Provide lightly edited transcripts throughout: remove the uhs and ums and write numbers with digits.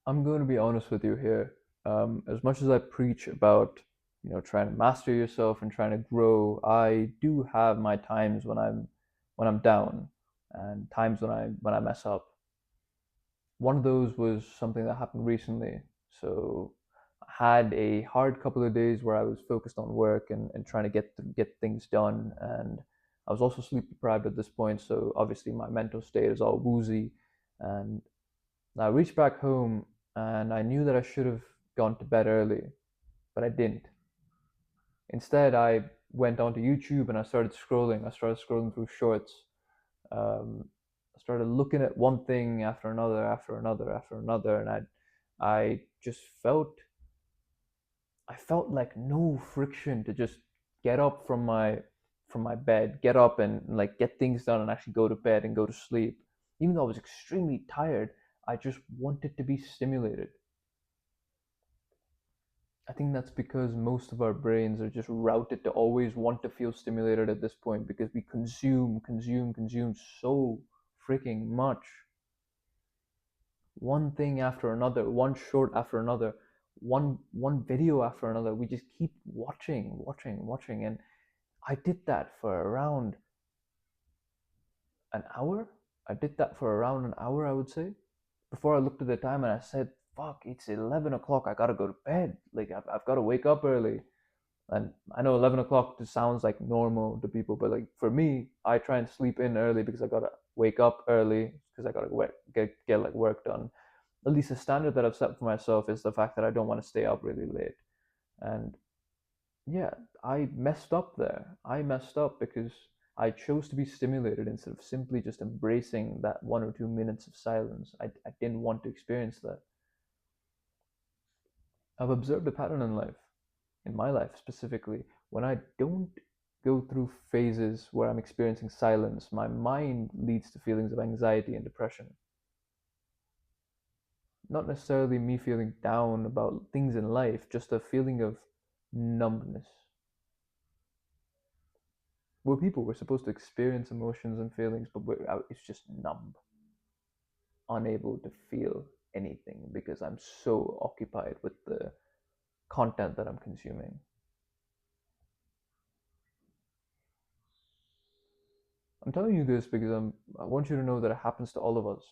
I'm going to be honest with you here. As much as I preach about, trying to master yourself and trying to grow, I do have my times when I'm down and times when I mess up. One of those was something that happened recently. So I had a hard couple of days where I was focused on work and trying to get things done, and I was also sleep deprived at this point. So obviously my mental state is all woozy, and I reached back home and I knew that I should have gone to bed early, but I didn't. Instead, I went onto YouTube and I started scrolling. I started scrolling through shorts. I started looking at one thing after another, after another, after another, and I just I felt like no friction to just get up from my bed, get up and like get things done and actually go to bed and go to sleep. Even though I was extremely tired, I just wanted to be stimulated. I think that's because most of our brains are just routed to always want to feel stimulated at this point because we consume so freaking much. One thing after another, one short after another, one video after another. We just keep watching. And I did that for around an hour. I did that for around an hour, I would say. Before I looked at the time and I said, fuck, it's 11 o'clock. I gotta go to bed. Like, I've got to wake up early. And I know 11 o'clock just sounds like normal to people, but like for me, I try and sleep in early because I gotta wake up early because I gotta get like work done. At least the standard that I've set for myself is the fact that I don't want to stay up really late. And yeah, I messed up there. I messed up because I chose to be stimulated instead of simply just embracing that 1 or 2 minutes of silence. I didn't want to experience that. I've observed a pattern in my life specifically, when I don't go through phases where I'm experiencing silence, my mind leads to feelings of anxiety and depression. Not necessarily me feeling down about things in life, just a feeling of numbness. We're people, we're supposed to experience emotions and feelings, but it's just numb, unable to feel anything because I'm so occupied with the content that I'm consuming. I'm telling you this because I want you to know that it happens to all of us.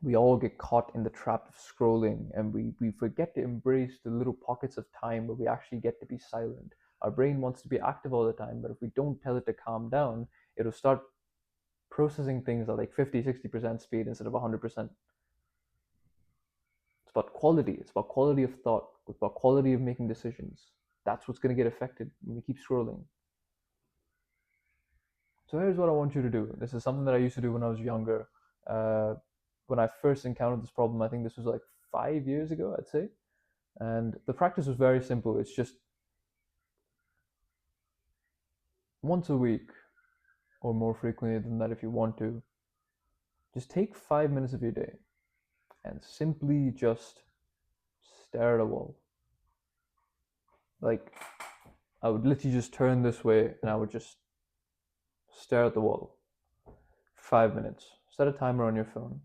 We all get caught in the trap of scrolling, and we forget to embrace the little pockets of time where we actually get to be silent. Our brain wants to be active all the time, but if we don't tell it to calm down, it'll start processing things at like 50, 60% speed instead of 100%. It's about quality. It's about quality of thought. It's about quality of making decisions. That's what's going to get affected when we keep scrolling. So here's what I want you to do. This is something that I used to do when I was younger. Uh, when I first encountered this problem, I think this was like 5 years ago, I'd say. And the practice was very simple. It's just once a week, or more frequently than that if you want to, just take 5 minutes of your day and simply just stare at a wall. Like, I would literally just turn this way and I would just stare at the wall for 5 minutes. Set a timer on your phone.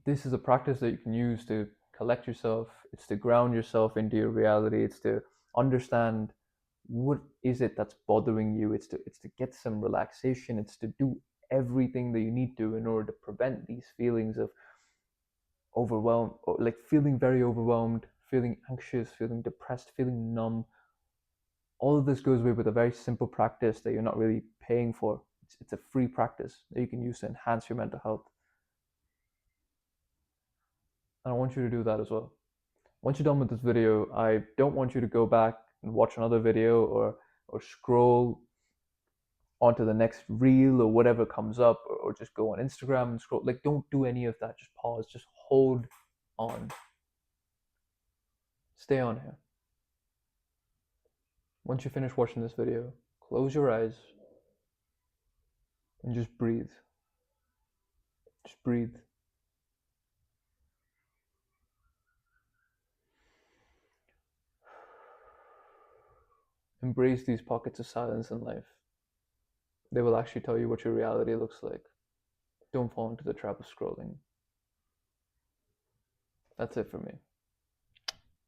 This is a practice that you can use to collect yourself. It's to ground yourself into your reality. It's to understand what is it that's bothering you. It's to get some relaxation. It's to do everything that you need to in order to prevent these feelings of overwhelmed, or like feeling very overwhelmed, feeling anxious, feeling depressed, feeling numb. All of this goes away with a very simple practice that you're not really paying for. It's a free practice that you can use to enhance your mental health. And I want you to do that as well. Once you're done with this video, I don't want you to go back and watch another video or scroll onto the next reel or whatever comes up, or just go on Instagram and scroll. Like, don't do any of that. Just pause. Just hold on. Stay on here. Once you finish watching this video, close your eyes and just breathe. Just breathe. Embrace these pockets of silence in life. They will actually tell you what your reality looks like. Don't fall into the trap of scrolling. That's it for me.